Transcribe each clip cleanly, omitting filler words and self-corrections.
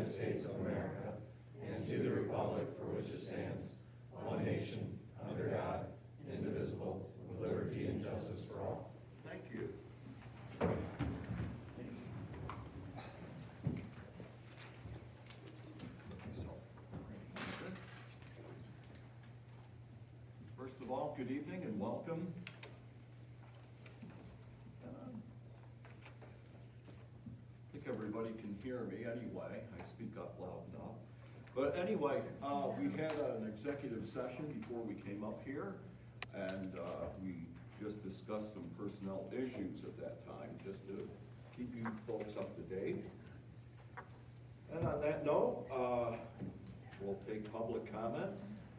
United States of America and to the republic for which it stands, one nation, under God, indivisible, with liberty and justice for all. Thank you. First of all, good evening and welcome. I think everybody can hear me anyway. I speak up loud enough. But anyway, we had an executive session before we came up here, and we just discussed some personnel issues at that time, just to keep you folks up to date. And on that note, we'll take public comment.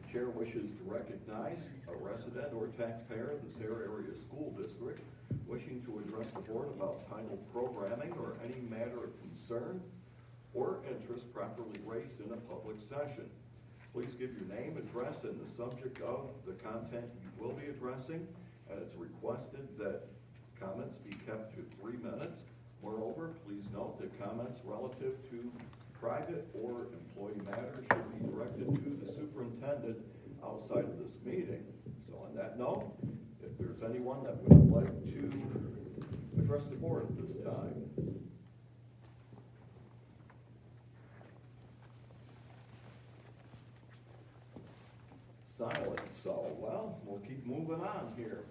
The chair wishes to recognize a resident or taxpayer of the Sarah Area School District wishing to address the board about title programming or any matter of concern or interest properly raised in a public session. Please give your name, address, and the subject of the content you will be addressing, and it's requested that comments be kept to 3 minutes. Moreover, please note that comments relative to private or employee matters should be directed to the superintendent outside of this meeting. So on that note, if there's anyone that would like to address the board at this time. Silence, so, well, we'll keep moving on here.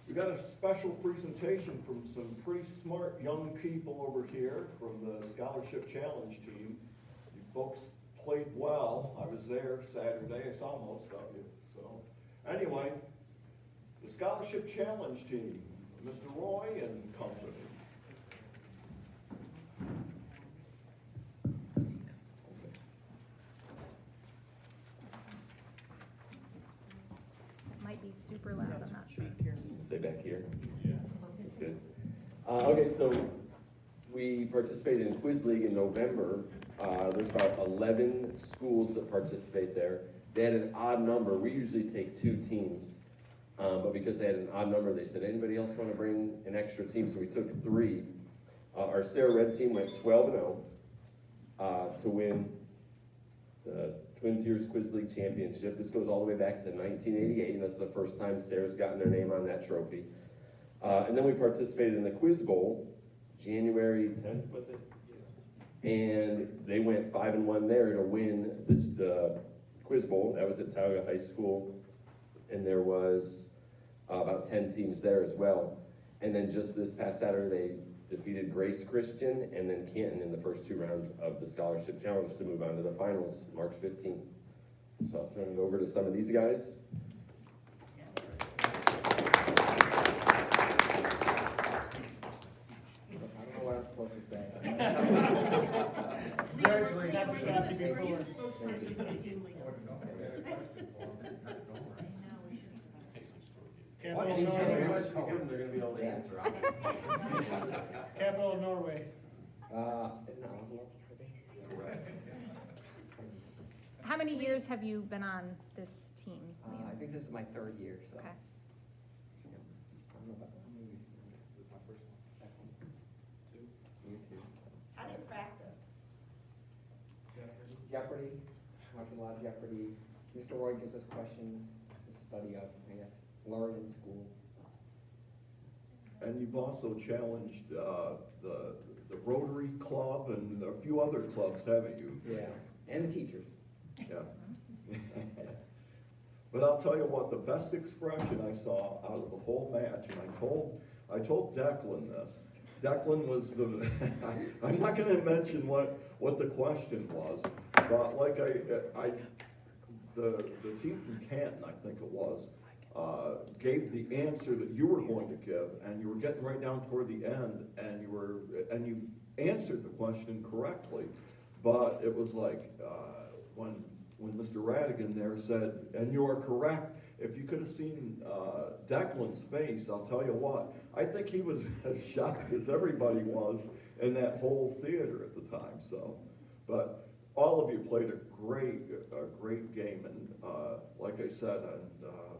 We got a special presentation from some pretty smart young people over here from the Scholarship Challenge team. You folks played well. I was there Saturday. I saw most of you. So, anyway, the Scholarship Challenge team, Mr. Roy and company. Might be super loud, I'm not sure. Stay back here. Yeah. That's good. Okay, so we participated in Quiz League in November. There's about 11 schools that participate there. They had an odd number. We usually take 2 teams. But because they had an odd number, they said, anybody else want to bring an extra team? So we took 3. Our Sarah Red team went 12-0 to win the Twin Tiers Quiz League Championship. This goes all the way back to 1988, and that's the first time Sarah's gotten their name on that trophy. And then we participated in the Quiz Bowl, January 10th, was it? And they went 5-1 there to win the Quiz Bowl. That was at Tioga High School, and there was about 10 teams there as well. And then just this past Saturday, they defeated Grace Christian and then Canton in the first 2 rounds of the Scholarship Challenge to move on to the finals, March 15th. So I'll turn it over to some of these guys. I don't know what I'm supposed to say. Congratulations. What Capital is of your Norway. favorite color? They're gonna be able to answer. Capital of Norway. Isn't that Oslo? Correct. How many years have you been on this team? I think this is my 3rd year, so. Okay. I don't know about how many years. This is my first one. Year 2. How do you practice? Jeopardy, watching a lot of Jeopardy. Mr. Roy gives us questions to study up, I guess, learn in school. And you've also challenged the Rotary Club and a few other clubs, haven't you? Yeah, and the teachers. Yeah. But I'll tell you what, the best expression I saw out of the whole match, and I told Declan this. Declan was the, I'm not gonna mention what the question was, but like the team from Canton, I think it was, gave the answer that you were going to give, and you were getting right down toward the end, and you answered the question correctly, but it was like, when Mr. Radigan there said, and you are correct, if you could have seen Declan's face, I'll tell you what, I think he was as shocked as everybody was in that whole theater at the time, so. But all of you played a great game, and like I said,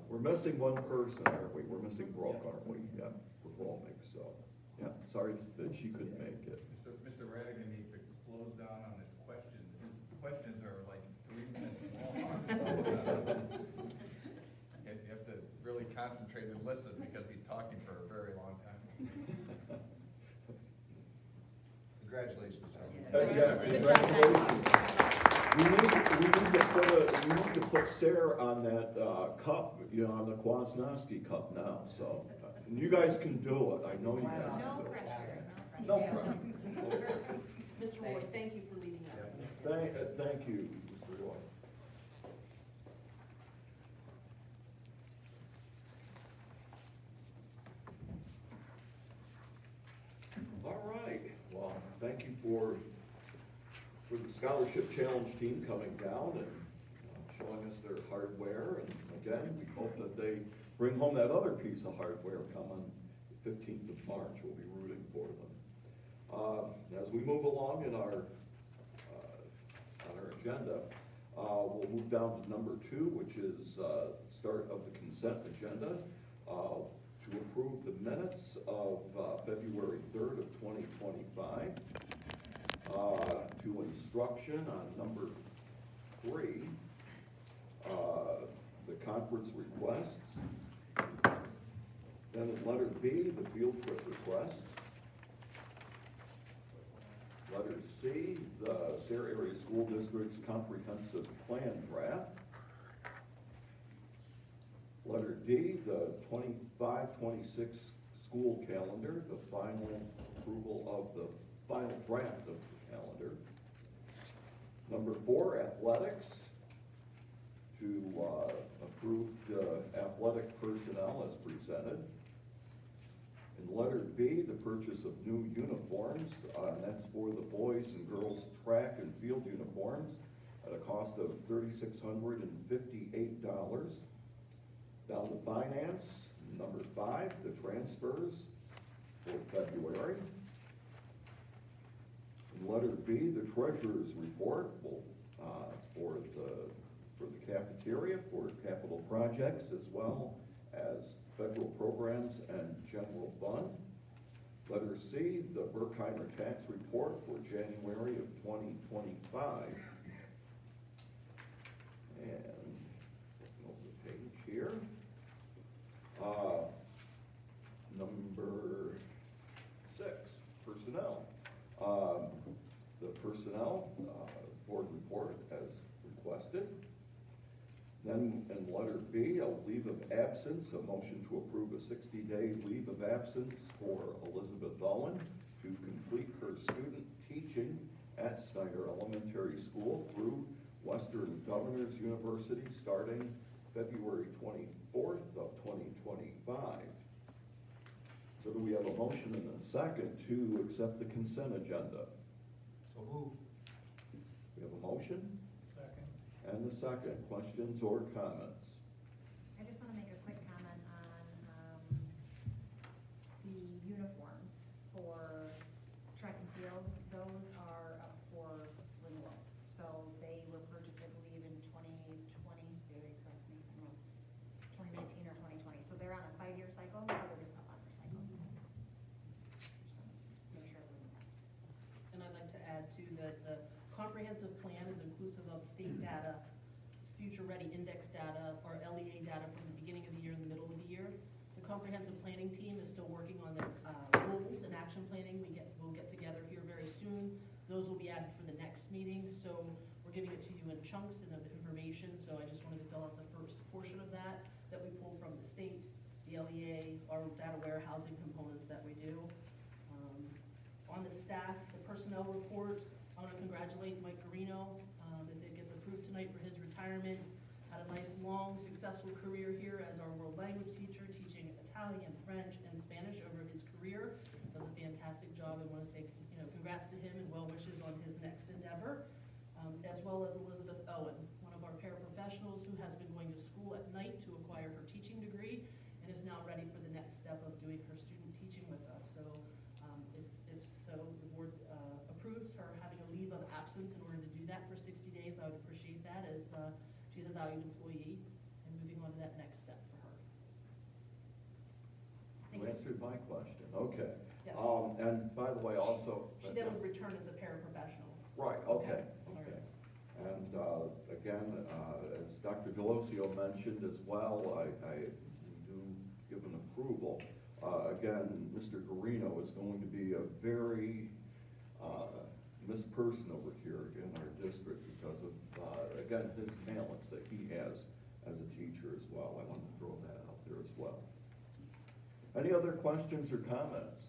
we're missing one person, aren't we? We're missing Brooke, aren't we? Yeah, we're roaming, so, yeah, sorry that she couldn't make it. Mr. Radigan needs to close down on his questions concentrate and listen because he's talking for a very long time. Congratulations, gentlemen. Yeah, Good job, guys. congratulations. We need to put Sarah on that, cup, you know, on the Kwasniewski Cup now, so. And you guys can do it, I know you guys can do it. No pressure. Mr. Roy, thank you for leading up. Thank you, Mr. Roy. All right, well, thank you for the Scholarship Challenge team coming down and showing us their hardware. And again, we hope that they bring home that other piece of hardware coming the 15th of March. We'll be rooting for them. As we move along in our on our agenda, we'll move down to number 2, which is start of the consent agenda, to approve the minutes of February 3rd of 2025, to instruction on number 3, the conference requests, then in letter B, the field trip requests, letter C, the Sayre Area School District's comprehensive plan draft. Letter D, the 25-26 school calendar, the final approval of the final draft of the calendar. Number 4, athletics, to approve the athletic personnel as presented. In letter B, the purchase of new uniforms, and that's for the boys and girls track and field uniforms at a cost of $3,658. Down to finance, number 5, the transfers for February. In letter B, the treasurer's report for the cafeteria, for capital projects, as well as federal programs and general fund. Letter C, the Berkheimer tax report for January of 2025. And over the page here. Number 6, personnel. The personnel board report as requested. Then in letter B, a leave of absence, a motion to approve a 60-day leave of absence for Elizabeth Owen to complete her student teaching at Snyder Elementary School through Western Governors University starting February 24th of 2025. So do we have a motion and a second to accept the consent agenda? So moved. We have a motion Second. and a second. Questions or comments? I just want to make a quick comment on the uniforms for track and field. Those are up for renewal. So they were purchased, I believe, in 2020, Barry, correct me if I'm wrong, 2019 or 2020. So they're on a 5-year cycle, so they're just up on their cycle. Just make sure everyone knows that. And I'd like to add too that the comprehensive plan is inclusive of state data, future ready index data, or LEA data from the beginning of the year and the middle of the year. The comprehensive planning team is still working on their goals and action planning. We'll get together here very soon. Those will be added for the next meeting. So we're giving it to you in chunks and of information. So I just wanted to fill out the first portion of that we pull from the state, the LEA, our data warehousing components that we do. On the staff, the personnel report, I want to congratulate Mike Garino, if it gets approved tonight for his retirement. Had a nice, long, successful career here as our world language teacher, teaching Italian, French, and Spanish over his career. Does a fantastic job. I want to say, congrats to him and well wishes on his next endeavor. As well as Elizabeth Owen, one of our paraprofessionals who has been going to school at night to acquire her teaching degree and is now ready for the next step of doing her student teaching with us. So if the board approves her having a leave of absence in order to do that for 60 days, I would appreciate that, as she's a valued employee and moving on to that next step for her. You answered my question, okay. Yes. And by the way, also. She then would return as a paraprofessional. Right, okay, All okay. right. And again, as Dr. Delosio mentioned as well, we do given approval. Again, Mr. Guarino is going to be a very missed person over here in our district because of, again, his talents that he has as a teacher as well. I want to throw that out there as well. Any other questions or comments?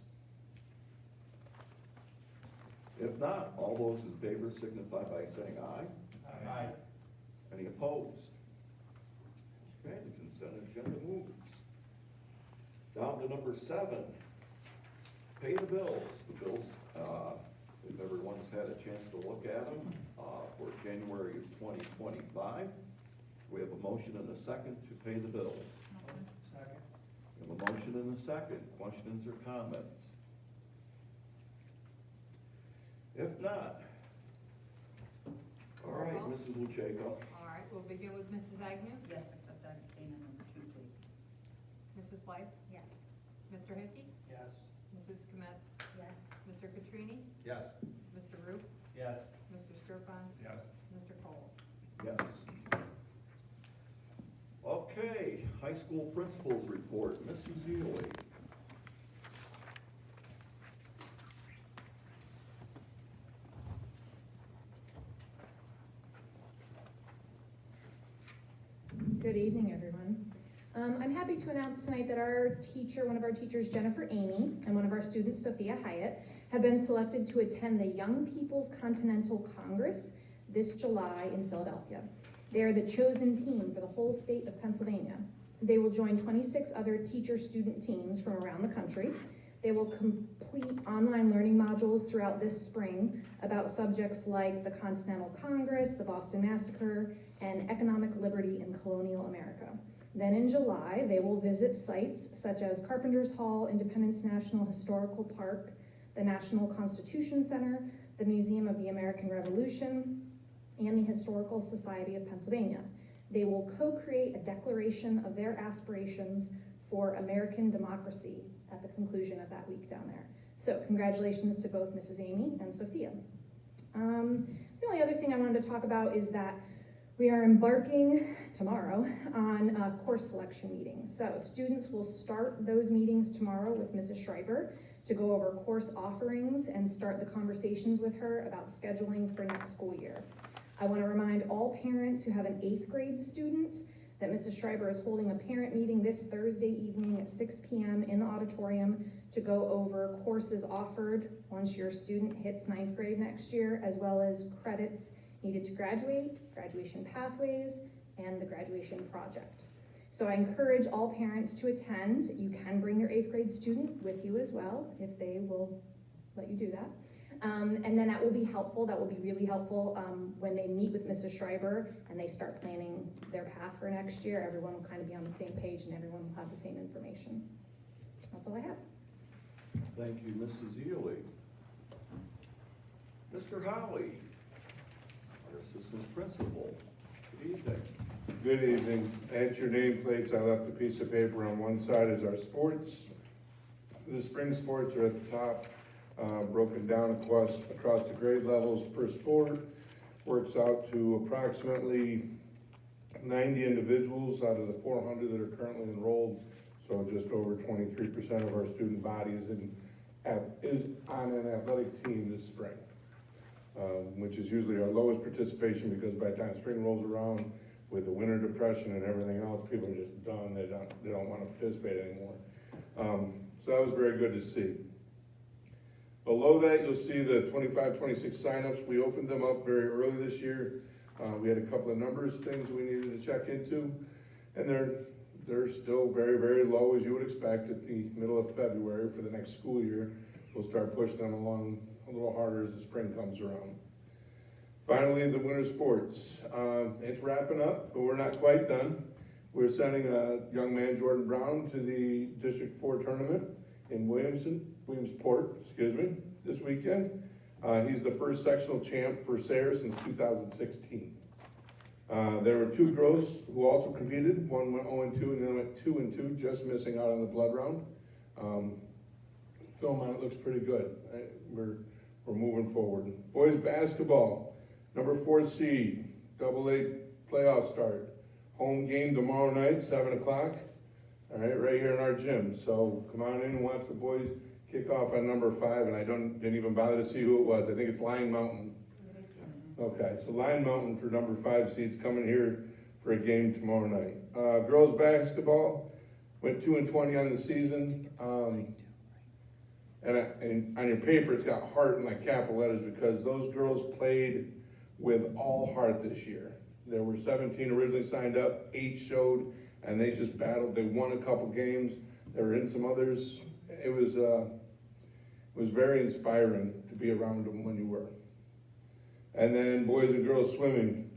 If not, all those in favor signify by saying aye. Aye. Any opposed? Okay, the consent agenda moves. Down to number 7, pay the bills. The bills, if everyone's had a chance to look at them, for January of 2025. We have a motion and a second to pay the bills. Second. We have a motion and a second. Questions or comments? If not, all right, Roll call. Mrs. Lucheko. All right, we'll begin with Mrs. Agnew. Yes, except I'm staying on number 2, please. Mrs. Blythe? Yes. Mr. Hickey? Yes. Mrs. Cometz? Yes. Mr. Petrini? Yes. Mr. Root? Yes. Mr. Skirpon? Yes. Mr. Cole? Yes. Okay, high school principals report, Mrs. Ely. Good evening, everyone. I'm happy to announce tonight that one of our teachers, Jennifer Amy, and one of our students, Sophia Hyatt, have been selected to attend the Young People's Continental Congress this July in Philadelphia. They are the chosen team for the whole state of Pennsylvania. They will join 26 other teacher-student teams from around the country. They will complete online learning modules throughout this spring about subjects like the Continental Congress, the Boston Massacre, and economic liberty in colonial America. Then in July, they will visit sites such as Carpenter's Hall, Independence National Historical Park, the National Constitution Center, the Museum of the American Revolution, and the Historical Society of Pennsylvania. They will co-create a declaration of their aspirations for American democracy at the conclusion of that week down there. So congratulations to both Mrs. Amy and Sophia. The only other thing I wanted to talk about is that we are embarking tomorrow on course selection meetings. So students will start those meetings tomorrow with Mrs. Schreiber to go over course offerings and start the conversations with her about scheduling for next school year. I want to remind all parents who have an 8th grade student that Mrs. Schreiber is holding a parent meeting this Thursday evening at 6 p.m. in the auditorium to go over courses offered once your student hits 9th grade next year, as well as credits needed to graduate, graduation pathways, and the graduation project. So I encourage all parents to attend. You can bring your 8th grade student with you as well, if they will let you do that. And then that will be helpful, that will be really helpful when they meet with Mrs. Schreiber and they start planning their path for next year. Everyone will kind of be on the same page and everyone will have the same information. That's all I have. Thank you, Mrs. Ely. Mr. Holly, our assistant principal. Good evening. Good evening. At your nameplates, I left a piece of paper on one side is our sports. The spring sports are at the top, broken down across the grade levels per sport. Works out to approximately 90 individuals out of the 400 that are currently enrolled. So just over 23% of our student body is on an athletic team this spring, which is usually our lowest participation because by the time spring rolls around, with the winter depression and everything else, people are just done. They don't want to participate anymore. So that was very good to see. Below that, you'll see the 25-26 signups. We opened them up very early this year. We had a couple of numbers things we needed to check into, and they're still very, very low as you would expect at the middle of February for the next school year. We'll start pushing them along a little harder as the spring comes around. Finally, the winter sports. It's wrapping up, but we're not quite done. We're sending a young man, Jordan Brown, to the District 4 tournament in Williamsport, this weekend. He's the first sectional champ for Sayre since 2016. There were 2 girls who also competed. One went 0-2 and the other went 2-2, just missing out on the blood round. Film on it looks pretty good. We're moving forward. Boys basketball. Number 4 seed, AA playoff start. Home game tomorrow night, 7 o'clock. all right here in our gym. So come on in and watch the boys kick off on number 5, and I didn't even bother to see who it was. I think it's Lion Mountain. Okay, so Lion Mountain for number 5 seeds coming here for a game tomorrow night. Girls basketball went 2-20 on the season. And on your paper, it's got heart in like capital letters because those girls played with all heart this year. There were 17 originally signed up, 8 showed, and they just battled. They won a couple games. They were in some others. It was very inspiring to be around them when you were. And then boys and girls swimming.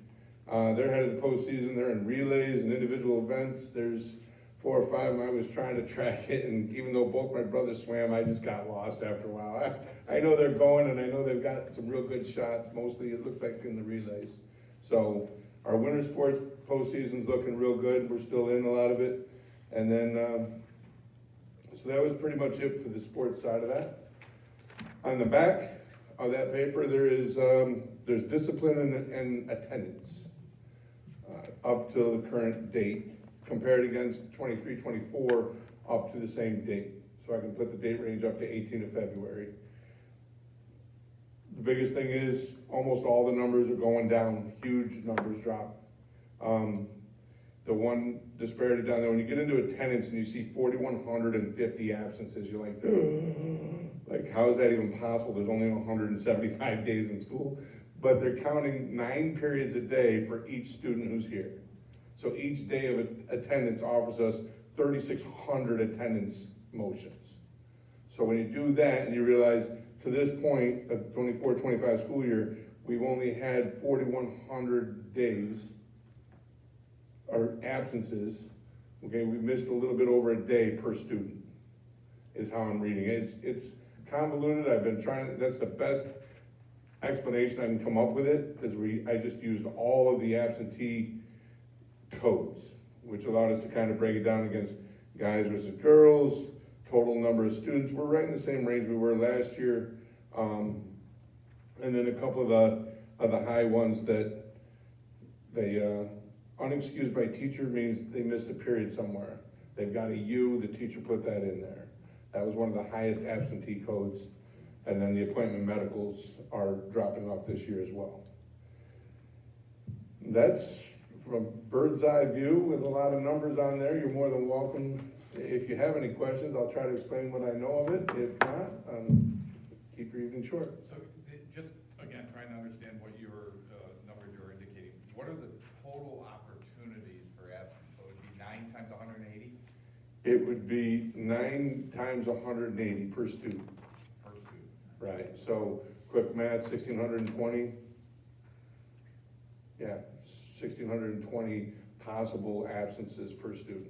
They're headed to the postseason. They're in relays and individual events. There's 4 or 5 of them. I was trying to track it, and even though both my brothers swam, I just got lost after a while. I know they're going, and I know they've got some real good shots. Mostly it looked like in the relays. So our winter sports postseason's looking real good. We're still in a lot of it. And then, so that was pretty much it for the sports side of that. On the back of that paper, there's discipline and attendance up to the current date, compared against 23-24 up to the same date. So I can put the date range up to 18th of February. The biggest thing is almost all the numbers are going down, huge numbers drop. The one disparity down there, when you get into attendance and you see 4,150 absences, you're like, how is that even possible? There's only 175 days in school. But they're counting 9 periods a day for each student who's here. So each day of attendance offers us 3,600 attendance motions. So when you do that and you realize to this point of 24-25 school year, we've only had 4,100 days or absences. Okay, we've missed a little bit over a day per student is how I'm reading it. It's convoluted. I've been trying, that's the best explanation I can come up with it, because I just used all of the absentee codes, which allowed us to kind of break it down against guys versus girls, total number of students. We're right in the same range we were last year. And then a couple of the high ones that they, unexcused by teacher means they missed a period somewhere. They've got a U, the teacher put that in there. That was one of the highest absentee codes. And then the appointment medicals are dropping off this year as well. That's from a bird's eye view with a lot of numbers on there. You're more than welcome. If you have any questions, I'll try to explain what I know of it. If not, keep your evening short. So just, again, trying to understand what your numbers you were indicating. What are the total opportunities for absence? So it would be 9 times 180? It would be 9 times 180 per student. Per student. Right, so quick math, 1,620. Yeah, 1,620 possible absences per student.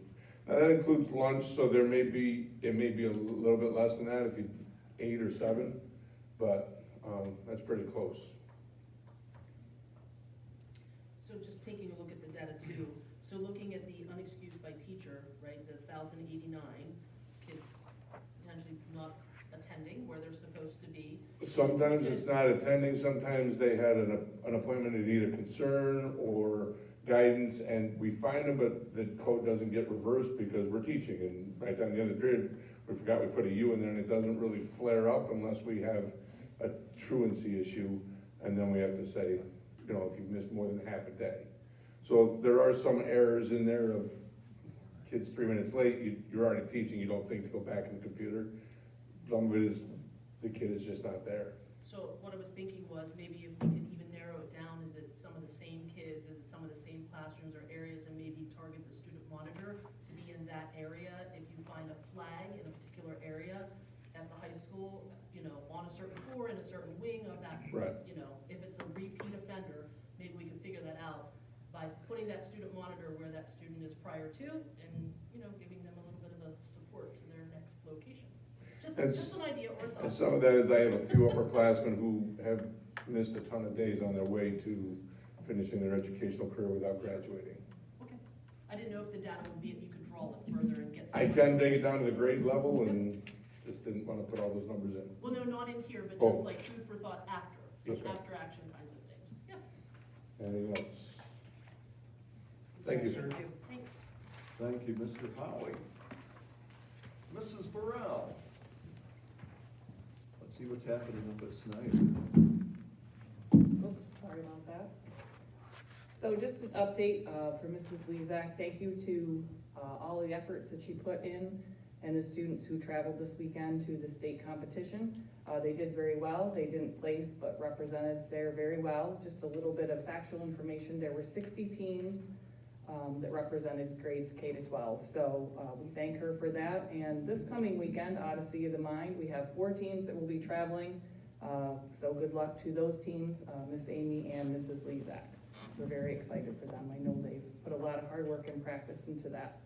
Now that includes lunch, so it may be a little bit less than that if you 8 or 7, but that's pretty close. So just taking a look at the data too, so looking at the unexcused by teacher, right, the 1,089 kids potentially not attending where they're supposed to be. Sometimes it's not attending, sometimes they had an appointment at either concern or guidance, and we find them, but the code doesn't get reversed because we're teaching, and right down the end of the period, we forgot we put a U in there, and it doesn't really flare up unless we have a truancy issue, and then we have to say, you know, if you've missed more than half a day. So there are some errors in there of kids 3 minutes late, you're already teaching, you don't think to go back in the computer. Some of it is, the kid is just not there. So what I was thinking was maybe if we could even narrow it down, is it some of the same kids, is it some of the same classrooms or areas, and maybe target the student monitor to be in that area. If you find a flag in a particular area at the high school, you know, on a certain floor, in a certain wing of that, Right. you know, if it's a repeat offender, maybe we can figure that out by putting that student monitor where that student is prior to, and, you know, giving them a little bit of a support to their next location. Just an idea or thought. And some of that is I have a few upperclassmen who have missed a ton of days on their way to finishing their educational career without graduating. Okay. I didn't know if the data would be, if you could draw it further and get some. I can dig it down to the grade level and just didn't want to put all those numbers in. Well, no, not in here, but Oh. just like food for thought after, Yes, some ma'am. after action kinds of things. Yeah. Anything else? Thank you, sir. Thanks. Thank you, Mr. Howie. Mrs. Burrell. Let's see what's happening up at Snyder. Oops, sorry about that. So just an update for Mrs. Lezak. Thank you to all the efforts that she put in and the students who traveled this weekend to the state competition. They did very well. They didn't place, but represented there very well. Just a little bit of factual information. There were 60 teams that represented grades K to 12. So we thank her for that. And this coming weekend, Odyssey of the Mind, we have 4 teams that will be traveling. So good luck to those teams, Miss Amy and Mrs. Lezak. We're very excited for them. I know they've put a lot of hard work and practice into that.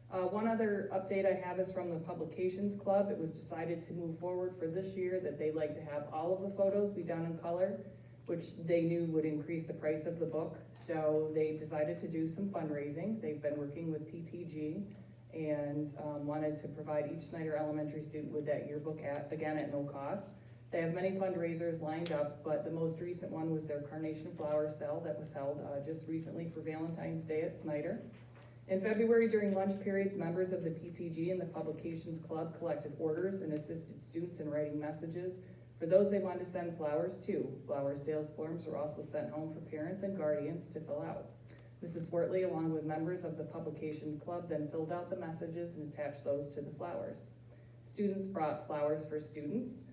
One other update I have is from the Publications Club. It was decided to move forward for this year that they'd like to have all of the photos be done in color, which they knew would increase the price of the book. So they decided to do some fundraising. They've been working with PTG and wanted to provide each Snyder Elementary student with that yearbook again at no cost. They have many fundraisers lined up, but the most recent one was their Carnation Flower Sale that was held just recently for Valentine's Day at Snyder. In February, during lunch periods, members of the PTG and the Publications Club collected orders and assisted students in writing messages for those they wanted to send flowers to. Flower sales forms were also sent home for parents and guardians to fill out. Mrs. Swartley, along with members of the Publication Club, then filled out the messages and attached those to the flowers. Students brought flowers for students.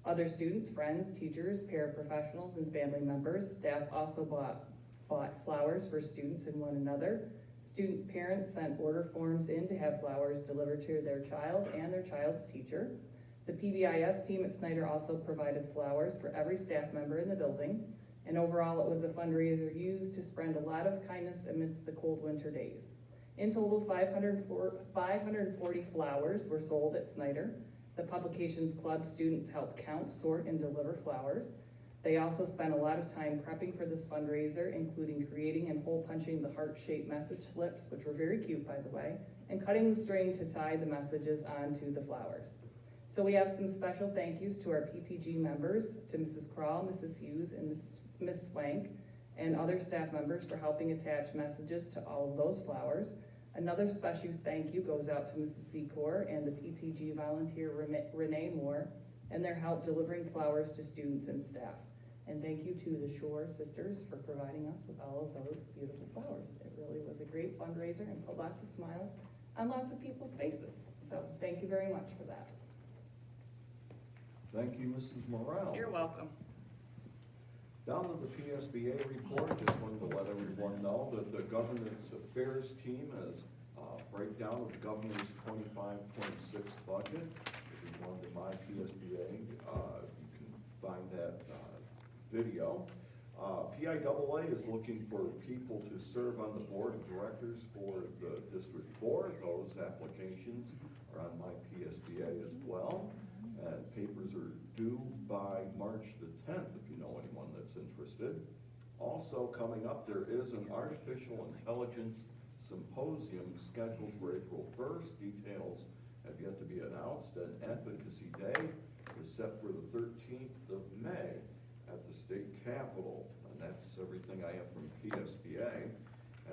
Other students, friends, teachers, paraprofessionals, and family members. Staff also bought flowers for students and one another. Students' parents sent order forms in to have flowers delivered to their child and their child's teacher. The PBIS team at Snyder also provided flowers for every staff member in the building. And overall, it was a fundraiser used to spread a lot of kindness amidst the cold winter days. In total, 540 flowers were sold at Snyder. The Publications Club students helped count, sort, and deliver flowers. They also spent a lot of time prepping for this fundraiser, including creating and hole punching the heart-shaped message slips, which were very cute, by the way, and cutting the string to tie the messages onto the flowers. So we have some special thank yous to our PTG members, to Mrs. Kroll, Mrs. Hughes, and Ms. Swank, and other staff members for helping attach messages to all of those flowers. Another special thank you goes out to Mrs. Secor and the PTG volunteer Renee Moore and their help delivering flowers to students and staff. And thank you to the Shore Sisters for providing us with all of those beautiful flowers. It really was a great fundraiser and put lots of smiles on lots of people's faces. So thank you very much for that. Thank you, Mrs. Morrell. You're welcome. Down to the PSBA report, just wanted to let everyone know that the Governance Affairs team has a breakdown of the governor's 25-26 budget. If you go to my PSBA, you can find that video. PIAA is looking for people to serve on the board of directors for the District 4. Those applications are on my PSBA as well. And papers are due by March the 10th, if you know anyone that's interested. Also coming up, there is an artificial intelligence symposium scheduled for April 1st. Details have yet to be announced, and Advocacy Day is set for the 13th of May at the state capitol. And that's everything I have from PSBA.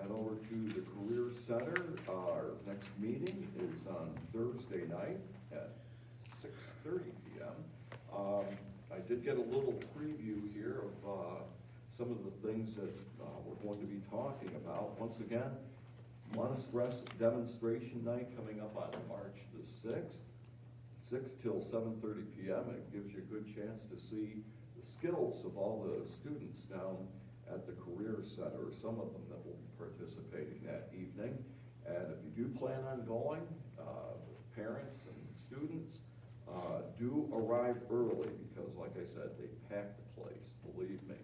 And over to the Career Center, our next meeting is on Thursday night at 6:30 p.m. I did get a little preview here of some of the things that we're going to be talking about. Once again, want to stress demonstration night coming up on March the 6th, 6 till 7:30 p.m. It gives you a good chance to see the skills of all the students down at the Career Center, some of them that will be participating that evening. And if you do plan on going, parents and students, do arrive early because, like I said, they pack the place, believe me.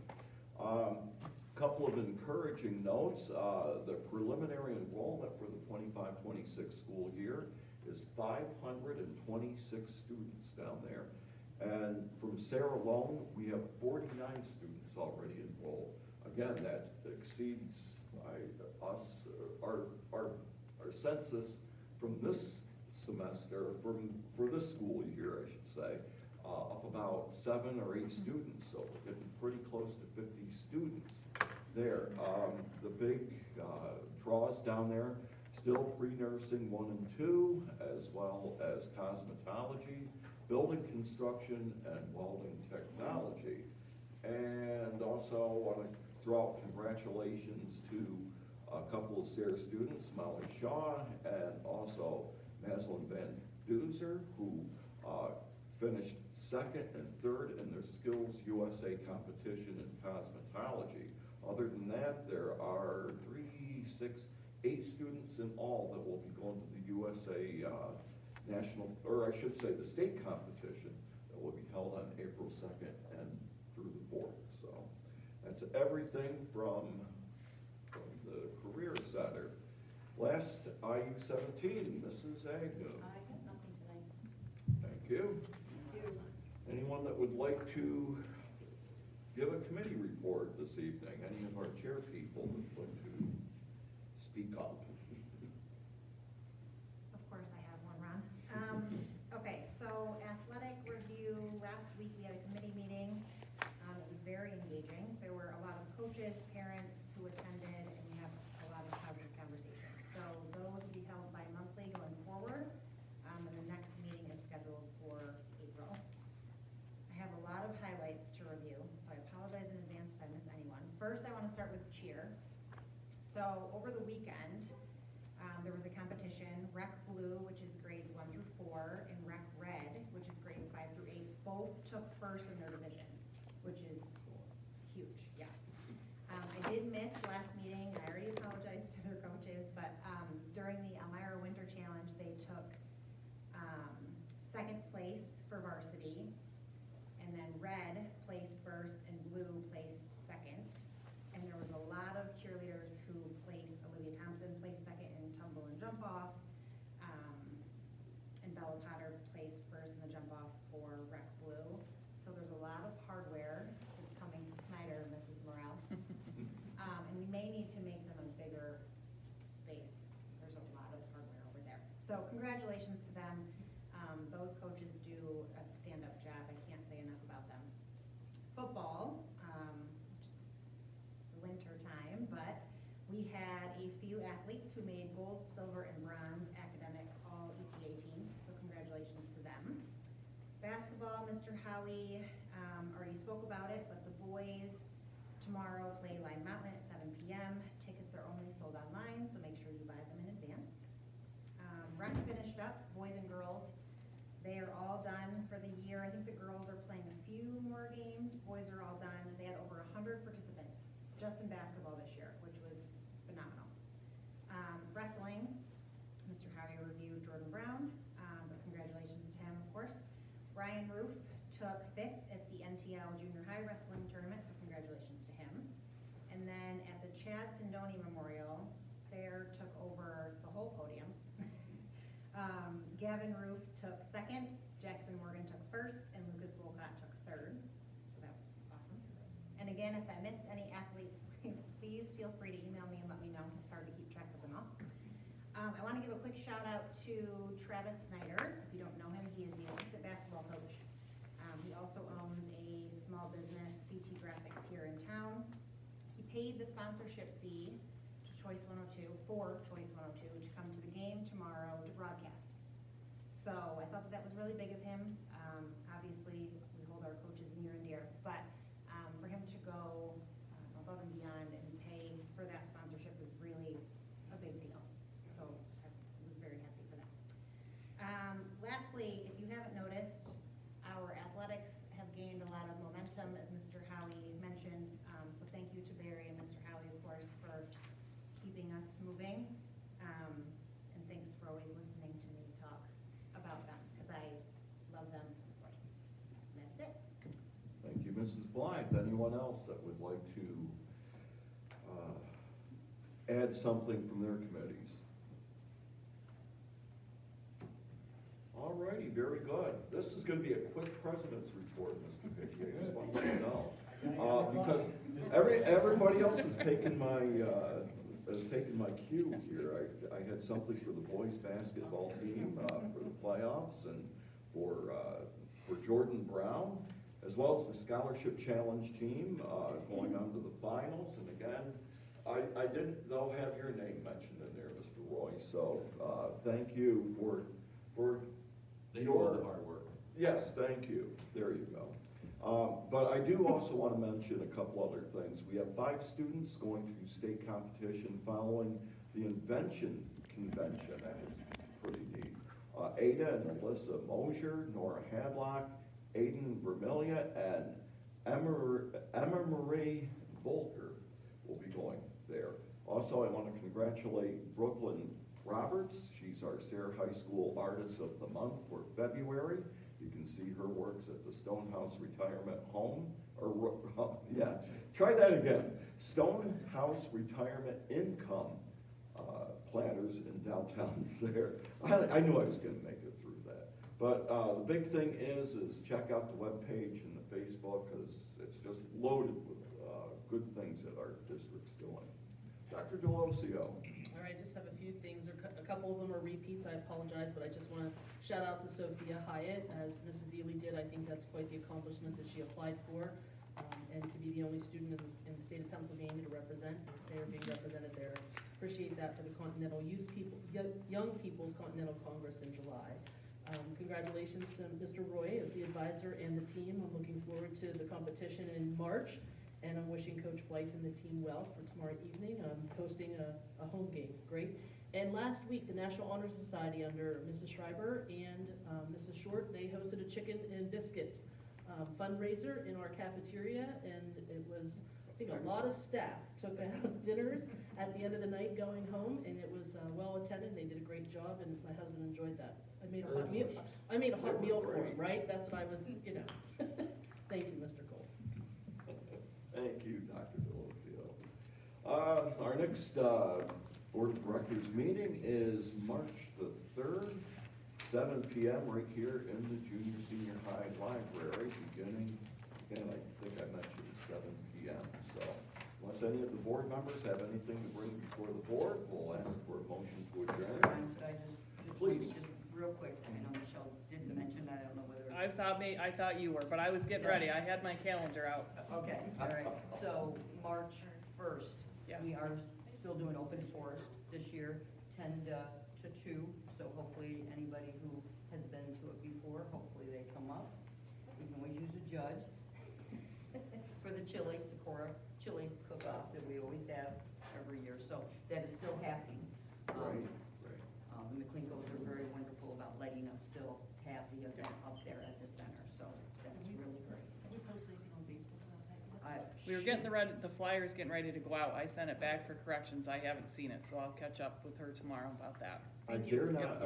Couple of encouraging notes. The preliminary enrollment for the 25-26 school year is 526 students down there. And from Sarah alone, we have 49 students already enrolled. Again, that exceeds us, our census from this semester, for this school year, I should say, up about 7 or 8 students. So we're getting pretty close to 50 students there. The big draws down there, still pre-nursing 1 and 2, as well as cosmetology, building construction, and welding technology. And also want to throw out congratulations to a couple of SARE students, Molly Shaw and also Maslin Van Duzer, who finished 2nd and 3rd in their Skills USA competition in cosmetology. Other than that, there are 8 students in all that will be going to the USA national, or I should say the state competition that will be held on April 2nd and through the 4th. So that's everything from the Career Center. Last, IU-17, Mrs. Agnew. I have nothing tonight. Thank you. Anyone that would like to give a committee report this evening? Any of our chair people that would like to speak up? Of course I have one, Ron. Okay, so athletic review, last week we had a committee meeting. It was very engaging. There were a lot of coaches, parents who attended, and we had a lot of positive conversations. So those will be held bi-monthly going forward, and the next meeting is scheduled for April. I have a lot of highlights to review, so I apologize in advance if I miss anyone. First, I want to start with cheer. So over the weekend, there was a competition, Rec Blue, which is grades 1 through 4, and Rec Red, which is grades 5 through 8. Both took first in their divisions, which is huge, yes. I did miss last meeting, I already apologized to their coaches, but during the Elmira Winter Challenge, they took 2nd place for varsity, and then Red placed first and Blue placed 2nd. And there was a lot of cheerleaders who placed. Olivia Thompson placed 2nd in tumble and jump off. And Bella Potter placed first in the jump off for Rec Blue. So there's a lot of hardware that's coming to Snyder, Mrs. Morrell. And we may need to make them a bigger space. There's a lot of hardware over there. So congratulations to them. Those coaches do a stand-up job. I can't say enough about them. Football, winter time, but we had a few athletes who made gold, silver, and bronze academic all EPA teams, so congratulations to them. Basketball, Mr. Howie already spoke about it, but the boys tomorrow play Line Mountain at 7 p.m. Tickets are only sold online, so make sure you buy them in advance. Rec finished up, boys and girls. They are all done for the year. I think the girls are playing a few more games. Boys are all done. They had over 100 participants just in basketball this year, which was phenomenal. Wrestling, Mr. Howie reviewed Jordan Brown, but congratulations to him, of course. Brian Roof took 5th at the NTL Junior High Wrestling Tournament, so congratulations to him. And then at the Chad Sindoni Memorial, Sarah took over the whole podium. Gavin Roof took 2nd, Jackson Morgan took 1st, and Lucas Wolcott took 3rd. So that was awesome. And again, if I missed any athletes, please feel free to email me and let me know. It's hard to keep track of them all. I want to give a quick shout out to Travis Snyder. If you don't know him, he is the assistant basketball coach. He also owns a small business, CT Graphics, here in town. He paid the sponsorship fee to Choice 102, for Choice 102, to come to the game tomorrow to broadcast. So I thought that was really big of him. Obviously, we hold our coaches near and dear, but for him to go above and beyond and pay for that sponsorship was really a big deal. So I was very happy for that. Lastly, if you haven't noticed, our athletics have gained a lot of momentum, as Mr. Howie mentioned. So thank you to Barry and Mr. Howie, of course, for keeping us moving. And thanks for always listening to me talk about them, because I love them, of course. And that's it. Thank you, Mrs. Blythe. Anyone else that would like to add something from their committees? All righty, very good. This is going to be a quick president's report, Mr. Picky. I just want to let you know. Because everybody else has taken my cue here. I had something for the boys basketball team for the playoffs, and for Jordan Brown, as well as the scholarship challenge team going on to the finals. And again, I didn't, they'll have your name mentioned in there, Mr. Roy, so, thank you for They do all the hard work. Yes, thank you, there you go. But I do also want to mention a couple other things. We have 5 students going to state competition following the Invention Convention, that is pretty neat. Ada and Melissa Mosier, Nora Hadlock, Aiden Vermilia, and Emma Marie Volker will be going there. Also, I want to congratulate Brooklyn Roberts. She's our Sayre High School Artist of the Month for February. You can see her works at the Stonehouse Retirement Home, or, yeah, try that again. Stonehouse Retirement Income Planners in downtown Sayre. I knew I was gonna make it through that. But the big thing is check out the webpage and the Facebook, because it's just loaded with good things that our district's doing. Dr. Delosio. All right, just have a few things. A couple of them are repeats. I apologize, but I just want to shout out to Sophia Hyatt. As Mrs. Ely did, I think that's quite the accomplishment that she applied for. And to be the only student in the state of Pennsylvania to represent, and Sayre being represented there. Appreciate that for the Continental Young People's Continental Congress in July. Congratulations to Mr. Roy as the advisor and the team. I'm looking forward to the competition in March. And I'm wishing Coach Blythe and the team well for tomorrow evening. I'm hosting a home game, great. And last week, the National Honor Society under Mrs. Schreiber and Mrs. Short, they hosted a chicken and biscuit fundraiser in our cafeteria, and it was, I think, a lot of staff took out dinners at the end of the night going home, and it was well attended. They did a great job, and my husband enjoyed that. I made a hot meal. I made a hot meal for him, right? That's what I was, you know. Thank you, Mr. Cole. Thank you, Dr. Delosio. Our next Board of Directors meeting is March the 3rd, 7 p.m. right here in the Junior Senior High Library, beginning, again, I think I mentioned 7 p.m. So unless any of the board members have anything to bring before the board, we'll ask for a motion to adjourn. Could I Please. just real quick, I know Michelle didn't mention, I don't know whether. I thought you were, but I was getting ready. I had my calendar out. Okay, all right, so March 1st, Yes. we are still doing open forest this year, 10 to 2, so hopefully anybody who has been to it before, hopefully they come up. We can always use a judge for the Sakura chili cook-off that we always have every year, so that is still happening. Right. The McClinkos are very wonderful about letting us still have the event up there at the center, so that's really great. Have we posted anything on Facebook about that yet? We were getting the flyers getting ready to go out. I sent it back for corrections. I haven't seen it, so I'll catch up with her tomorrow about that. I dare not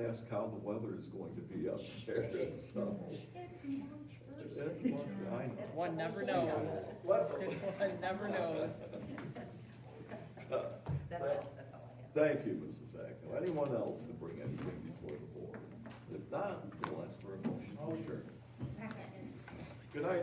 ask how the weather is going to be up there, so. It's March, I know. One never knows. One never knows. That's all I have. Thank you, Mrs. Ackno. Anyone else to bring anything before the board? If not, we'll ask for a motion. Sure. Good night, everyone.